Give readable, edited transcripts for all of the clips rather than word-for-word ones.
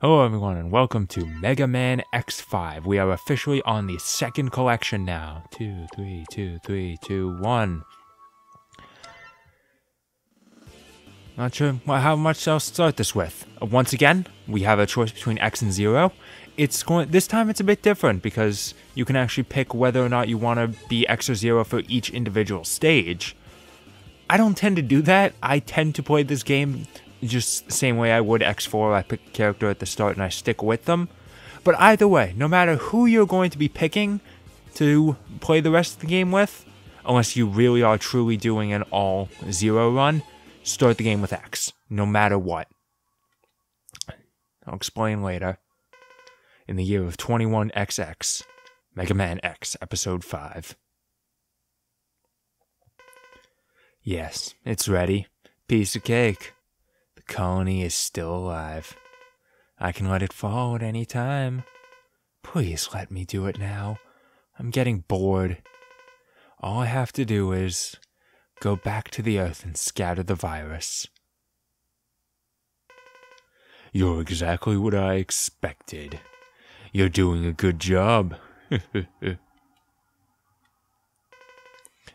Hello everyone and welcome to Mega Man X5. We are officially on the second collection now. 2, 3, 2, 3, 2, 1. Not sure how much I'll start this with. Once again, we have a choice between X and 0. This time it's a bit different because you can actually pick whether or not you want to be X or 0 for each individual stage. I don't tend to do that. I tend to play this game just the same way I would X4. I pick a character at the start and I stick with them. But either way, no matter who you're going to be picking to play the rest of the game with, unless you really are truly doing an all 0 run, start the game with X, no matter what. I'll explain later. In the year of 21XX, Mega Man X, Episode 5. Yes, it's ready. Piece of cake. The colony is still alive. I can let it fall at any time. Please let me do it now. I'm getting bored. All I have to do is go back to the Earth and scatter the virus. You're exactly what I expected. You're doing a good job.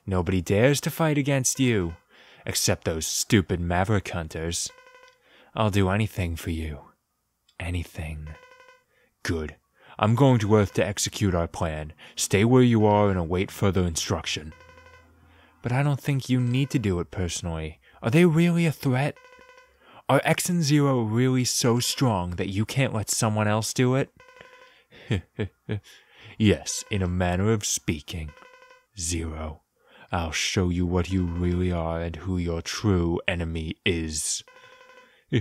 Nobody dares to fight against you, except those stupid Maverick Hunters. I'll do anything for you. Anything. Good. I'm going to Earth to execute our plan. Stay where you are and await further instruction. But I don't think you need to do it personally. Are they really a threat? Are X and 0 really so strong that you can't let someone else do it? Yes, in a manner of speaking. 0. I'll show you what you really are and who your true enemy is. In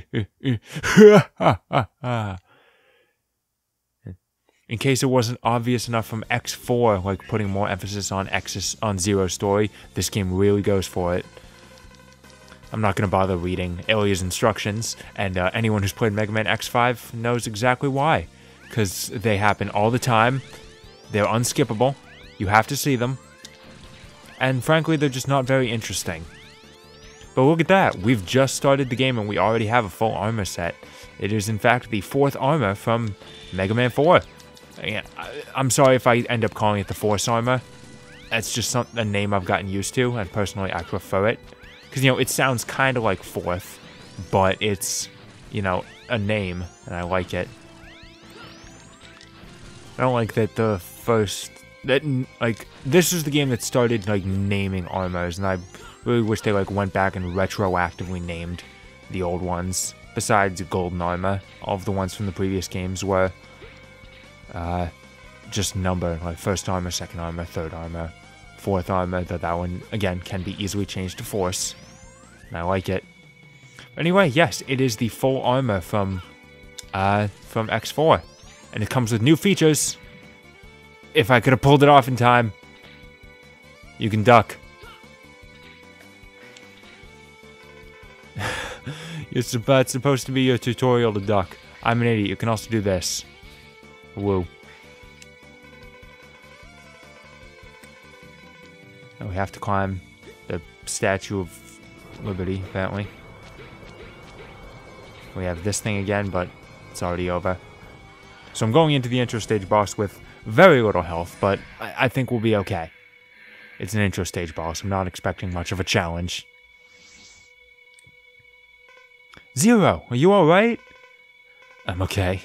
case it wasn't obvious enough from X4, like putting more emphasis on Zero's story, this game really goes for it. I'm not going to bother reading Ilya's instructions, and anyone who's played Mega Man X5 knows exactly why. Because they happen all the time, they're unskippable, you have to see them, and frankly they're just not very interesting. But look at that, we've just started the game and we already have a full armor set. It is in fact the 4th armor from Mega Man 4. I'm sorry if I end up calling it the Force armor. That's just a name I've gotten used to, and personally I prefer it. Because, it sounds kind of like 4th, but it's, a name, and I like it. I don't like that this is the game that started, naming armors, and I really wish they, went back and retroactively named the old ones. Besides Golden Armor, all of the ones from the previous games were, just numbered, like 1st armor, 2nd armor, 3rd armor, 4th armor, that one, again, can be easily changed to Force, and I like it. Anyway, yes, it is the full armor from X4. And it comes with new features. If I could have pulled it off in time. You can duck. It's supposed to be your tutorial to duck. I'm an idiot. You can also do this. Woo. And we have to climb the Statue of Liberty, apparently. We have this thing again, but it's already over. So I'm going into the intro stage boss with very little health, but I think we'll be okay. It's an intro stage boss. I'm not expecting much of a challenge. 0, are you alright? I'm okay.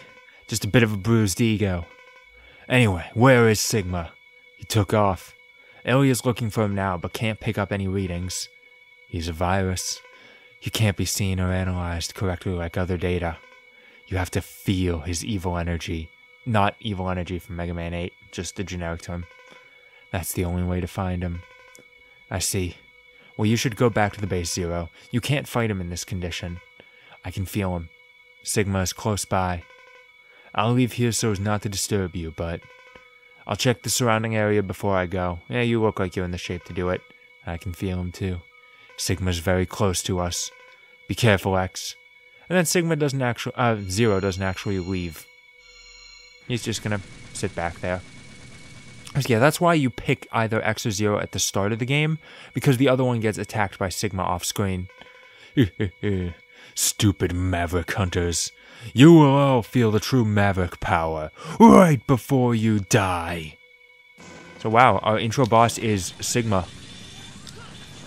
Just a bit of a bruised ego. Anyway, where is Sigma? He took off. Ilya's looking for him now, but can't pick up any readings. He's a virus. He can't be seen or analyzed correctly like other data. You have to feel his evil energy. Not evil energy from Mega Man 8, just the generic term. That's the only way to find him. I see. Well, you should go back to the base 0. You can't fight him in this condition. I can feel him. Sigma is close by. I'll leave here so as not to disturb you, but I'll check the surrounding area before I go. Yeah, you look like you're in the shape to do it. I can feel him too. Sigma's very close to us. Be careful, X. And then 0 doesn't actually leave. He's just gonna sit back there. So yeah, that's why you pick either X or 0 at the start of the game, because the other one gets attacked by Sigma off screen. Stupid Maverick Hunters. You will all feel the true Maverick power right before you die. So wow, our intro boss is Sigma.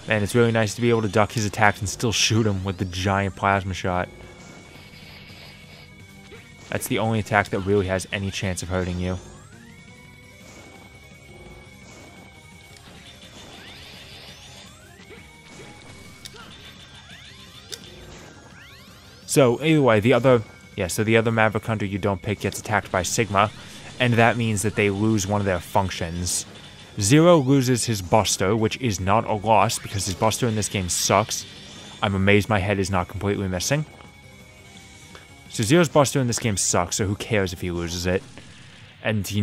Man, it's really nice to be able to duck his attacks and still shoot him with the giant plasma shot. That's the only attack that really has any chance of hurting you. So anyway, the other Maverick Hunter you don't pick gets attacked by Sigma, and that means that they lose one of their functions. Zero loses his Buster, which is not a loss because his Buster in this game sucks. I'm amazed my head is not completely missing. So Zero's Buster in this game sucks, so who cares if he loses it? And he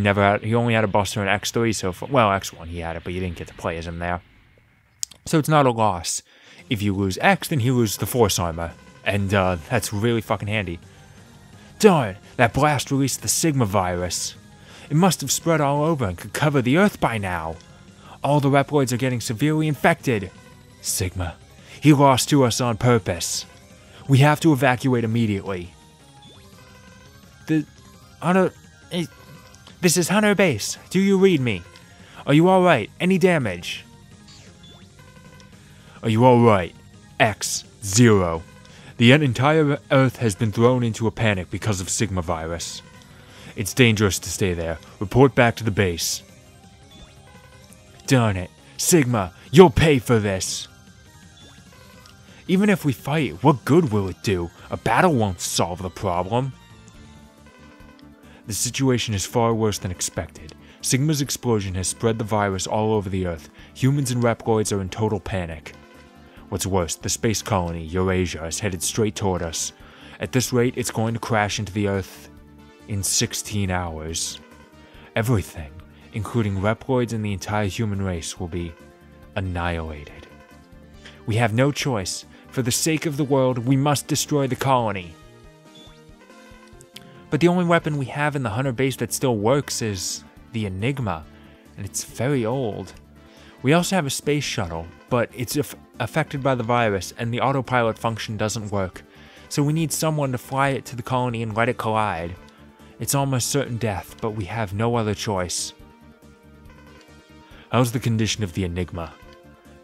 only had a Buster in X3, so X1 he had it, but you didn't get to play as him there. So it's not a loss. If you lose X, then he loses the Force Armor. And that's really fucking handy. Darn, that blast released the Sigma virus. It must have spread all over and could cover the Earth by now. All the Reploids are getting severely infected. Sigma, he lost to us on purpose. We have to evacuate immediately. This is Hunter Base. Do you read me? Are you alright? Any damage? Are you alright? X0. The entire Earth has been thrown into a panic because of Sigma virus. It's dangerous to stay there. Report back to the base. Darn it. Sigma, you'll pay for this. Even if we fight, what good will it do? A battle won't solve the problem. The situation is far worse than expected. Sigma's explosion has spread the virus all over the Earth. Humans and Reploids are in total panic. What's worse, the space colony, Eurasia, is headed straight toward us. At this rate, it's going to crash into the Earth in 16 hours. Everything, including Reploids and the entire human race, will be annihilated. We have no choice. For the sake of the world, we must destroy the colony. But the only weapon we have in the Hunter base that still works is the Enigma, and it's very old. We also have a space shuttle, but it's affected by the virus, and the autopilot function doesn't work. So we need someone to fly it to the colony and let it collide. It's almost certain death, but we have no other choice. How's the condition of the Enigma?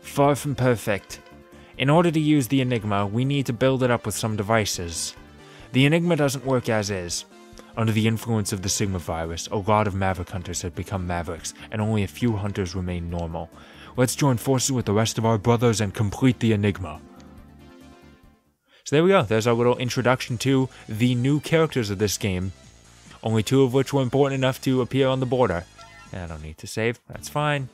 Far from perfect. In order to use the Enigma, we need to build it up with some devices. The Enigma doesn't work as is. Under the influence of the Sigma virus, a lot of Maverick Hunters have become Mavericks, and only a few Hunters remain normal. Let's join forces with the rest of our brothers and complete the Enigma. So there we go, there's our little introduction to the new characters of this game. Only two of which were important enough to appear on the border. I don't need to save, that's fine.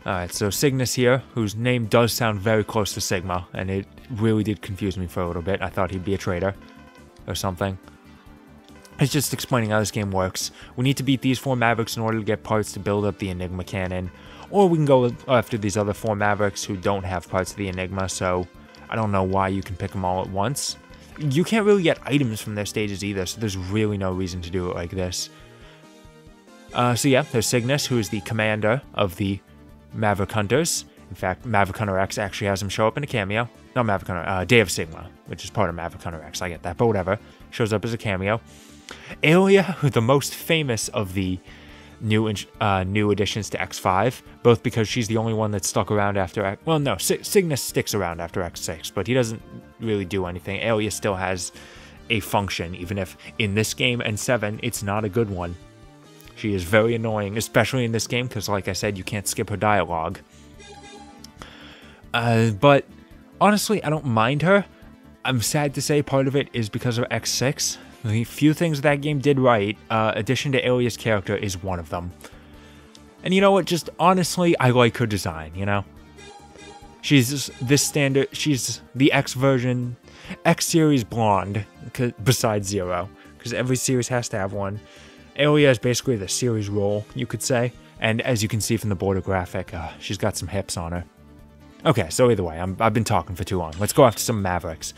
Alright, so Cygnus here, whose name does sound very close to Sigma, and it really did confuse me for a little bit. I thought he'd be a traitor or something. It's just explaining how this game works. We need to beat these 4 Mavericks in order to get parts to build up the Enigma cannon. Or we can go after these other 4 Mavericks who don't have parts of the Enigma, so I don't know why you can pick them all at once. You can't really get items from their stages either, so there's really no reason to do it like this. So yeah, there's Cygnus, who is the commander of the Maverick Hunters. In fact, Maverick Hunter X actually has him show up in a cameo. Not Maverick Hunter, Day of Sigma, which is part of Maverick Hunter X, I get that, but whatever. Shows up as a cameo. Aelia, the most famous of the new additions to X5, both because she's the only one that stuck around after well, no, Cygnus sticks around after X6, but he doesn't really do anything. Aelia still has a function, even if in this game and 7, it's not a good one. She is very annoying, especially in this game, because like I said, you can't skip her dialogue. But honestly, I don't mind her. I'm sad to say part of it is because of X6. The few things that game did right, addition to Aelia's character is one of them. And you know what, just honestly, I like her design, you know? She's this standard, she's the X version, X series blonde, besides Zero, because every series has to have one. Aelia is basically the series role, you could say. And as you can see from the border graphic, she's got some hips on her. Okay, so either way, I've been talking for too long. Let's go after some Mavericks.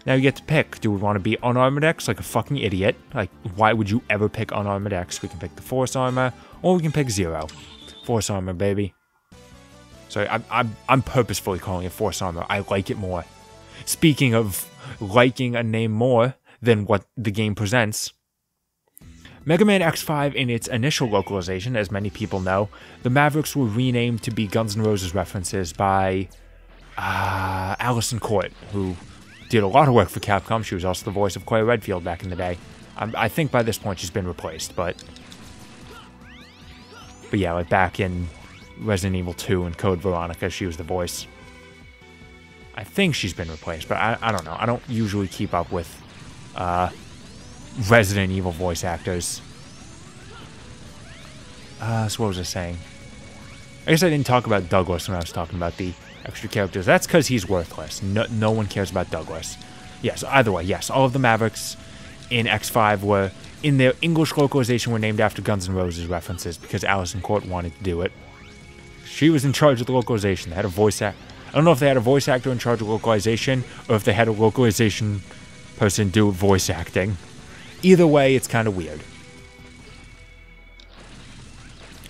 Now you get to pick. Do we want to be unarmored X like a fucking idiot? Like, why would you ever pick unarmored X? We can pick the Force Armor, or we can pick Zero. Force Armor, baby. So I'm purposefully calling it Force Armor. I like it more. Speaking of liking a name more than what the game presents, Mega Man X5 in its initial localization, as many people know, the Mavericks were renamed to be Guns N' Roses references by Alison Court, who did a lot of work for Capcom. She was also the voice of Claire Redfield back in the day. I think by this point she's been replaced, but yeah, like back in Resident Evil 2 and Code Veronica, she was the voice. I think she's been replaced, but I don't know. I don't usually keep up with Resident Evil voice actors. So what was I saying? I guess I didn't talk about Douglas when I was talking about the extra characters. That's because he's worthless. No one cares about Douglas. Yes, either way, yes. All of the Mavericks in X5 were, in their English localization, were named after Guns N' Roses references because Alison Court wanted to do it. She was in charge of the localization. They had a voice actor. I don't know if they had a voice actor in charge of localization or if they had a localization person do voice acting. Either way, it's kind of weird.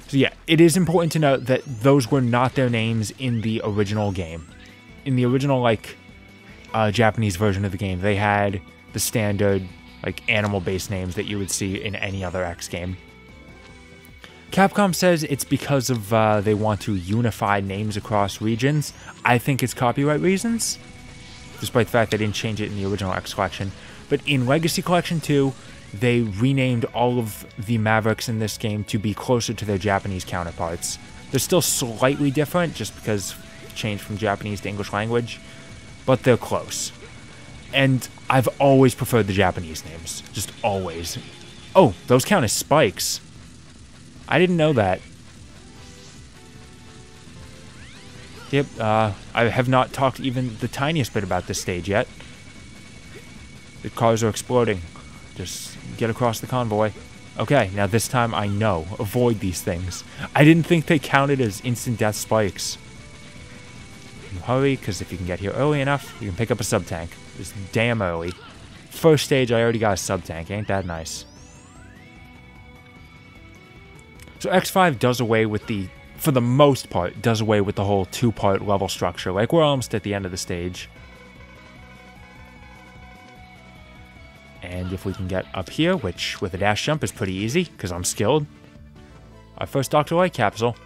So yeah, it is important to note that those were not their names in the original game. In the original, like, Japanese version of the game, they had the standard, like, animal-based names that you would see in any other X game. Capcom says it's because of they want to unify names across regions. I think it's copyright reasons, despite the fact they didn't change it in the original X Collection. But in Legacy Collection 2, they renamed all of the Mavericks in this game to be closer to their Japanese counterparts. They're still slightly different, just because it changed from Japanese to English language, but they're close. And I've always preferred the Japanese names. Just always. Oh, those count as spikes. I didn't know that. Yep, I have not talked even the tiniest bit about this stage yet. The cars are exploding. Just get across the convoy. Okay, now this time I know. Avoid these things. I didn't think they counted as instant death spikes. Hurry, because if you can get here early enough, you can pick up a sub-tank. It's damn early. First stage, I already got a sub-tank. Ain't that nice? So X5 does away with the, for the most part, does away with the whole two-part level structure. Like, we're almost at the end of the stage. And if we can get up here, which with a dash jump is pretty easy, because I'm skilled. Our first Dr. Light capsule.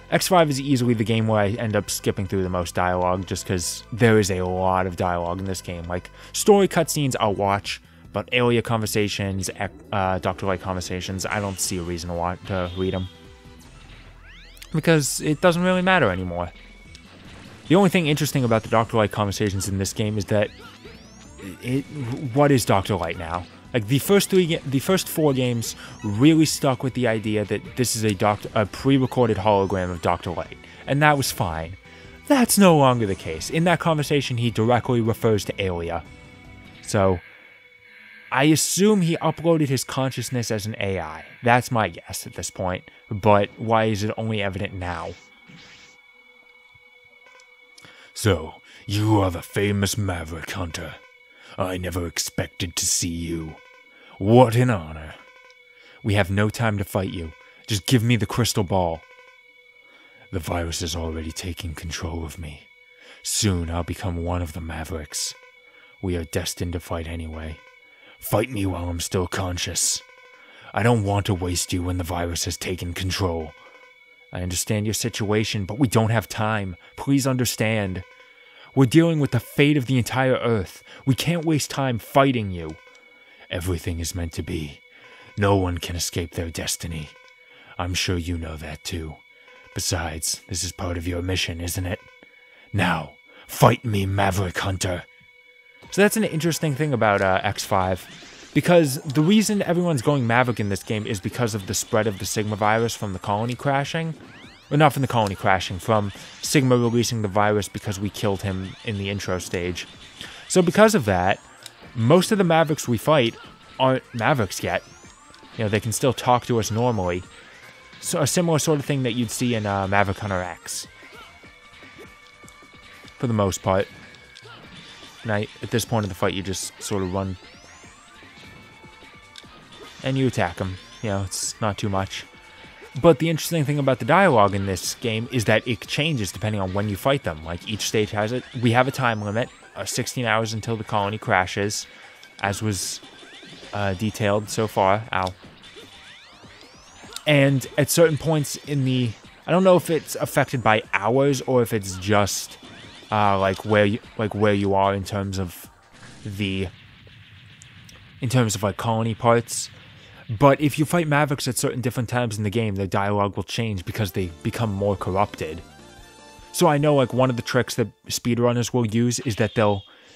X5 is easily the game where I end up skipping through the most dialogue, just because there is a lot of dialogue in this game. Like, story cutscenes I'll watch, but Aelia conversations, Dr. Light conversations, I don't see a reason to read them. Because it doesn't really matter anymore. The only thing interesting about the Dr. Light conversations in this game is that what is Dr. Light now? Like, the first four games really stuck with the idea that this is a pre-recorded hologram of Dr. Light, and that was fine. That's no longer the case. In that conversation, he directly refers to Aelia. So, I assume he uploaded his consciousness as an AI. That's my guess at this point, but why is it only evident now? So, you are the famous Maverick Hunter. I never expected to see you. What an honor. We have no time to fight you. Just give me the crystal ball. The virus is already taking control of me. Soon I'll become one of the Mavericks. We are destined to fight anyway. Fight me while I'm still conscious. I don't want to waste you when the virus has taken control. I understand your situation, but we don't have time. Please understand. We're dealing with the fate of the entire Earth. We can't waste time fighting you. Everything is meant to be. No one can escape their destiny. I'm sure you know that too. Besides, this is part of your mission, isn't it? Now, fight me, Maverick Hunter. So that's an interesting thing about X5. Because the reason everyone's going Maverick in this game is because of the spread of the Sigma virus from the colony crashing. Well, not from the colony crashing, from Sigma releasing the virus because we killed him in the intro stage. So because of that, most of the Mavericks we fight aren't Mavericks yet. You know, they can still talk to us normally. So a similar sort of thing that you'd see in Maverick Hunter X. For the most part. And at this point of the fight, you just sort of run. And you attack them. You know, it's not too much. But the interesting thing about the dialogue in this game is that it changes depending on when you fight them. Like, each stage has it. We have a time limit, 16 hours until the colony crashes, as was detailed so far. Ow. And at certain points in the... I don't know if it's affected by hours or if it's just like where you are in terms of like colony parts. But if you fight Mavericks at certain different times in the game, their dialogue will change because they become more corrupted. So I know, like, one of the tricks that speedrunners will use is that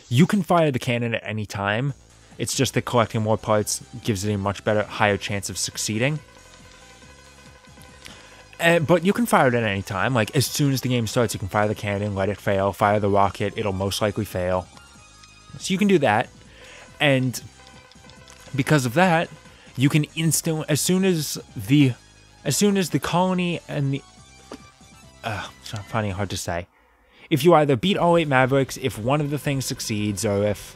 you can fire the cannon at any time. It's just that collecting more parts gives it a much higher chance of succeeding. But you can fire it at any time. Like, as soon as the game starts, you can fire the cannon, let it fail, fire the rocket, it'll most likely fail. So you can do that. And because of that, you can instantly, as soon as the colony and the... I'm finding it hard to say. If you either beat all 8 Mavericks, if one of the things succeeds, or if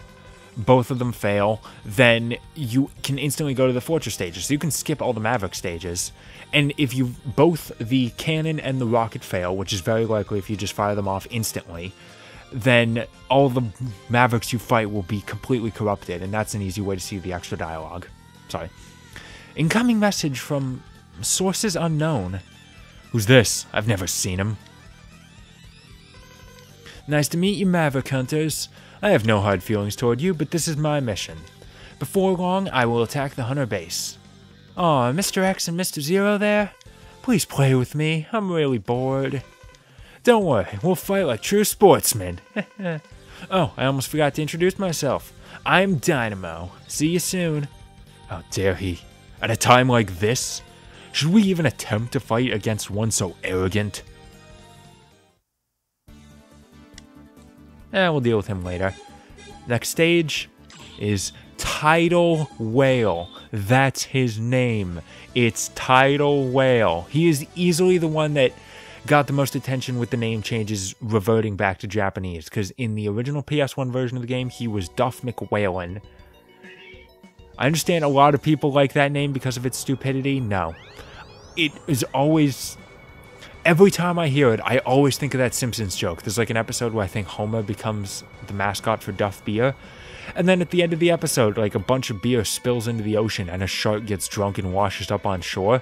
both of them fail, then you can instantly go to the fortress stages. So you can skip all the Maverick stages. And if both the cannon and the rocket fail, which is very likely if you just fire them off instantly, then all the Mavericks you fight will be completely corrupted, and that's an easy way to see the extra dialogue. Sorry. Incoming message from sources unknown. Who's this? I've never seen him. Nice to meet you, Maverick Hunters. I have no hard feelings toward you, but this is my mission. Before long, I will attack the Hunter base. Aw, Mr. X and Mr. Zero there? Please play with me. I'm really bored. Don't worry, we'll fight like true sportsmen. Oh, I almost forgot to introduce myself. I'm Dynamo. See you soon. How dare he? At a time like this? Should we even attempt to fight against one so arrogant? We'll deal with him later. Next stage is Tidal Whale. That's his name. It's Tidal Whale. He is easily the one that got the most attention with the name changes reverting back to Japanese, because in the original PS1 version of the game, he was Duff McWhalen. I understand a lot of people like that name because of its stupidity. No. It is always... Every time I hear it, I always think of that Simpsons joke. There's like an episode where I think Homer becomes the mascot for Duff Beer. And then at the end of the episode, like, a bunch of beer spills into the ocean and a shark gets drunk and washes up on shore.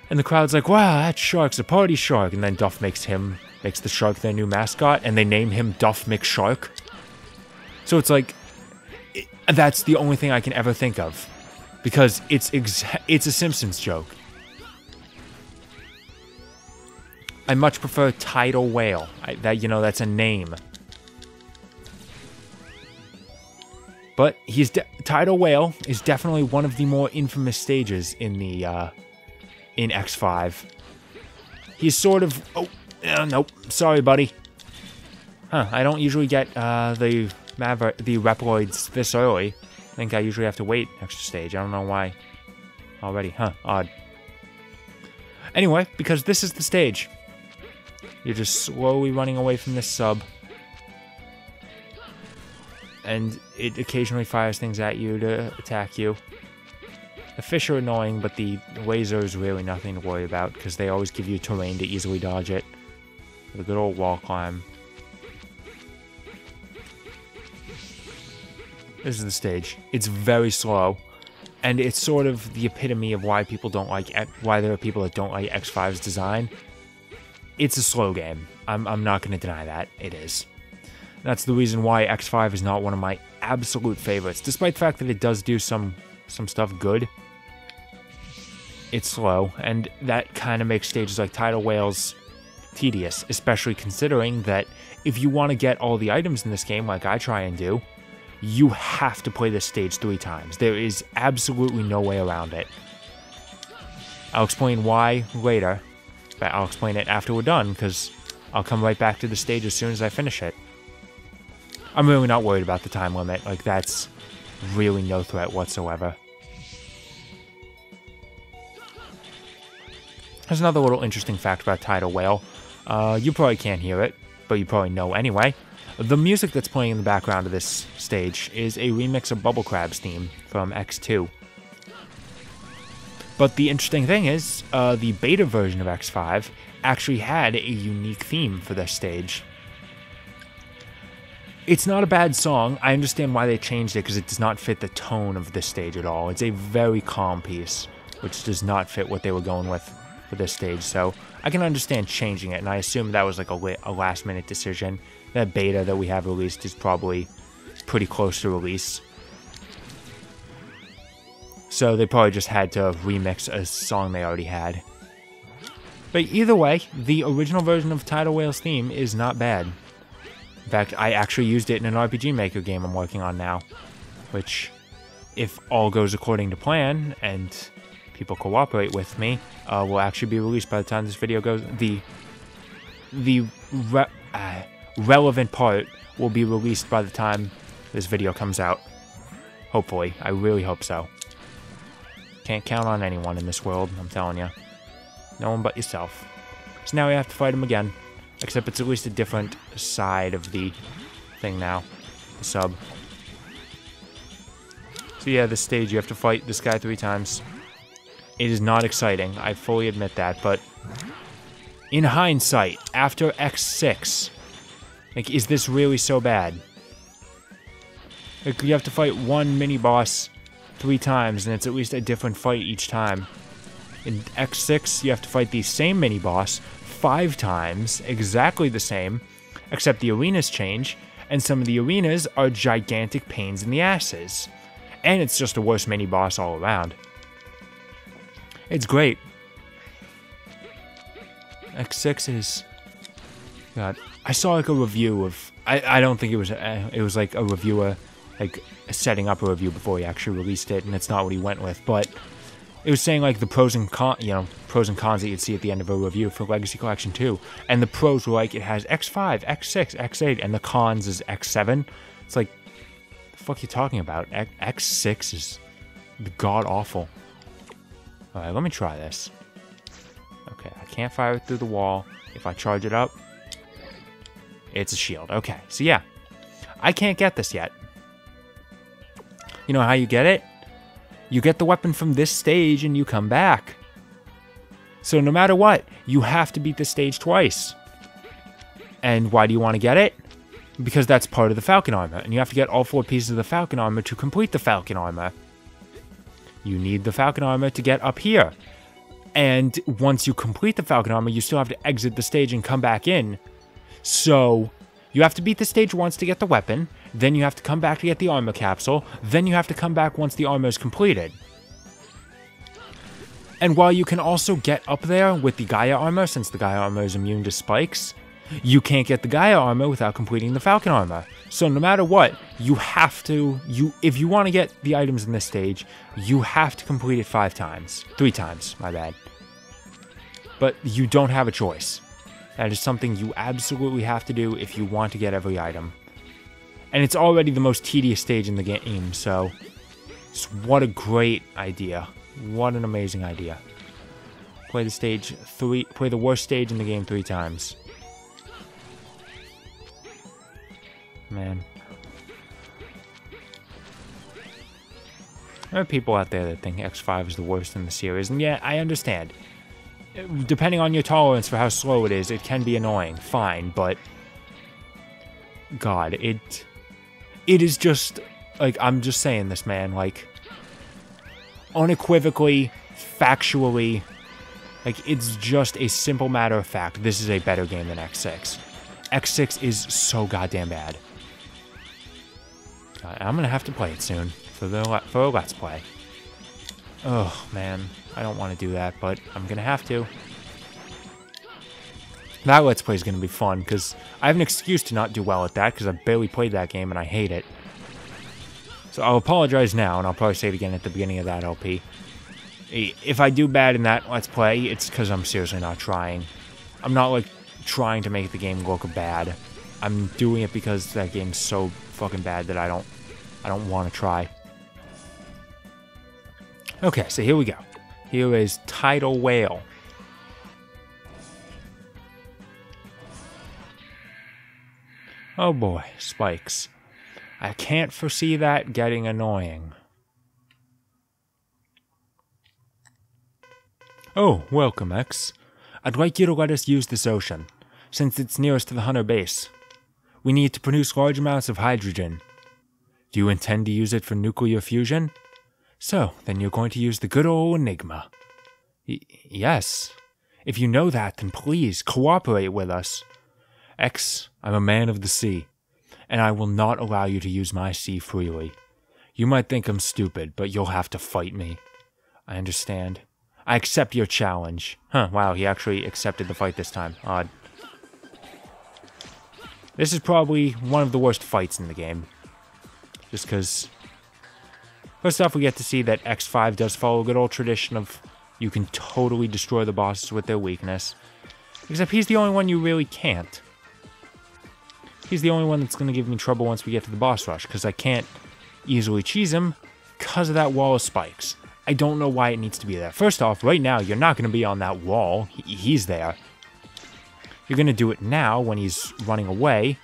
And the crowd's like, wow, that shark's a party shark. And then Duff makes the shark their new mascot, and they name him Duff McShark. So it's like, that's the only thing I can ever think of. Because it's a Simpsons joke. I much prefer Tidal Whale. That's a name. But Tidal Whale is definitely one of the more infamous stages in in X5. He's sort of... Oh, nope. Sorry, buddy. Huh, I don't usually get the Reploids this early. I think I usually have to wait extra stage. I don't know why. Already. Huh, odd. Anyway, because this is the stage. You're just slowly running away from this sub. And it occasionally fires things at you to attack you. The fish are annoying, but the laser is really nothing to worry about, because they always give you terrain to easily dodge it. With a good old wall climb. This is the stage. It's very slow, and it's sort of the epitome of why there are people that don't like X5's design. It's a slow game. I'm not going to deny that. It is. That's the reason why X5 is not one of my absolute favorites. Despite the fact that it does do some stuff good, it's slow, and that kind of makes stages like Tidal Whales tedious, especially considering that if you want to get all the items in this game, like I try and do, you have to play this stage 3 times. There is absolutely no way around it. I'll explain why later, but I'll explain it after we're done, because I'll come right back to the stage as soon as I finish it. I'm really not worried about the time limit. Like, that's really no threat whatsoever. There's another little interesting fact about Tidal Whale. You probably can't hear it, but you probably know anyway. The music that's playing in the background of this stage is a remix of Bubble Crab's theme from X2. But the interesting thing is, the beta version of X5 actually had a unique theme for this stage. It's not a bad song. I understand why they changed it, because it does not fit the tone of this stage at all. It's a very calm piece, which does not fit what they were going with for this stage. So I can understand changing it, and I assume that was like a last-minute decision. That beta that we have released is probably pretty close to release. So they probably just had to remix a song they already had. But either way, the original version of Tidal Whale's theme is not bad. In fact, I actually used it in an RPG Maker game I'm working on now. Which, if all goes according to plan, and people cooperate with me, will actually be released by the time this video goes. The relevant part will be released by the time this video comes out. Hopefully. I really hope so. Can't count on anyone in this world, I'm telling you. No one but yourself. So now we have to fight him again. Except it's at least a different side of the thing now. The sub. So yeah, this stage you have to fight this guy 3 times. It is not exciting, I fully admit that, but in hindsight, after X6, like, is this really so bad? Like, you have to fight one mini-boss 3 times, and it's at least a different fight each time. In X6, you have to fight the same mini-boss 5 times, exactly the same, except the arenas change, and some of the arenas are gigantic pains in the asses. And it's just a worse mini-boss all around. It's great. X6 is... God, I saw like a review of... I don't think it was like a reviewer like setting up a review before he actually released it, and it's not what he went with, but it was saying like the pros and cons that you'd see at the end of a review for Legacy Collection 2, and the pros were like it has X5, X6, X8, and the cons is X7. It's like, the fuck you talking about? X6 is god awful. Alright, let me try this. Okay, I can't fire it through the wall. If I charge it up, it's a shield. Okay, so yeah, I can't get this yet. You know how you get it? You get the weapon from this stage and you come back. So no matter what, you have to beat this stage twice. And why do you want to get it? Because that's part of the Falcon Armor, and you have to get all 4 pieces of the Falcon Armor to complete the Falcon Armor. You need the Falcon Armor to get up here. And once you complete the Falcon Armor, you still have to exit the stage and come back in. So you have to beat the stage once to get the weapon, then you have to come back to get the armor capsule, then you have to come back once the armor is completed. And while you can also get up there with the Gaia armor, since the Gaia armor is immune to spikes, you can't get the Gaia armor without completing the Falcon armor. So no matter what, you have to, if you want to get the items in this stage, you have to complete it 3 times, my bad. But you don't have a choice. That is something you absolutely have to do if you want to get every item. And it's already the most tedious stage in the game, so what a great idea. What an amazing idea. Play the worst stage in the game 3 times. Man. There are people out there that think X5 is the worst in the series, and yeah, I understand. Depending on your tolerance for how slow it is, it can be annoying, fine, but God, it is just, like, I'm just saying this, man, like, unequivocally, factually, like, it's just a simple matter of fact, this is a better game than X6. X6 is so goddamn bad. God, I'm gonna have to play it soon, for a Let's Play. Oh, man. I don't want to do that, but I'm going to have to. That Let's Play is going to be fun, because I have an excuse to not do well at that, because I've barely played that game and I hate it. So I'll apologize now, and I'll probably say it again at the beginning of that LP. If I do bad in that Let's Play, it's because I'm seriously not trying. I'm not, like, trying to make the game look bad. I'm doing it because that game's so fucking bad that I don't want to try. Okay, so here we go. Here is Tidal Whale. Oh boy, spikes. I can't foresee that getting annoying. Oh, welcome, X. I'd like you to let us use this ocean, since it's nearest to the Hunter base. We need to produce large amounts of hydrogen. Do you intend to use it for nuclear fusion? So, then you're going to use the good old Enigma. Yes. If you know that, then please cooperate with us. X, I'm a man of the sea, and I will not allow you to use my sea freely. You might think I'm stupid, but you'll have to fight me. I understand. I accept your challenge. Huh, wow, he actually accepted the fight this time. Odd. This is probably one of the worst fights in the game. Just because... First off, we get to see that X5 does follow a good old tradition of you can totally destroy the bosses with their weakness. Except he's the only one you really can't. He's the only one that's going to give me trouble once we get to the boss rush, because I can't easily cheese him because of that wall of spikes. I don't know why it needs to be there. First off, right now, you're not going to be on that wall. He's there. You're going to do it now when he's running away,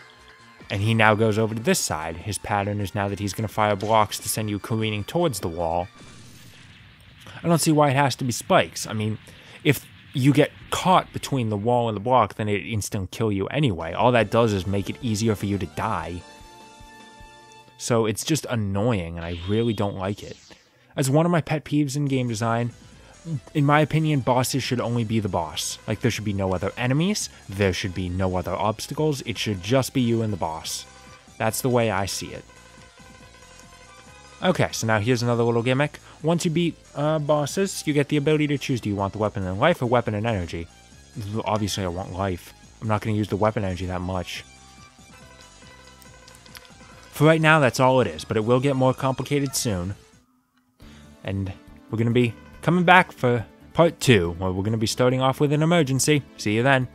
and he now goes over to this side. His pattern is now that he's going to fire blocks to send you careening towards the wall. I don't see why it has to be spikes. I mean, if you get caught between the wall and the block, then it instantly kill you anyway. All that does is make it easier for you to die. So it's just annoying, and I really don't like it. As one of my pet peeves in game design, in my opinion, bosses should only be the boss. Like, there should be no other enemies, there should be no other obstacles, it should just be you and the boss. That's the way I see it. Okay, so now here's another little gimmick. Once you beat bosses, you get the ability to choose, do you want the weapon and life or weapon and energy? Obviously I want life. I'm not going to use the weapon energy that much. For right now, that's all it is, but it will get more complicated soon. And we're going to be coming back for part 2, where we're going to be starting off with an emergency. See you then.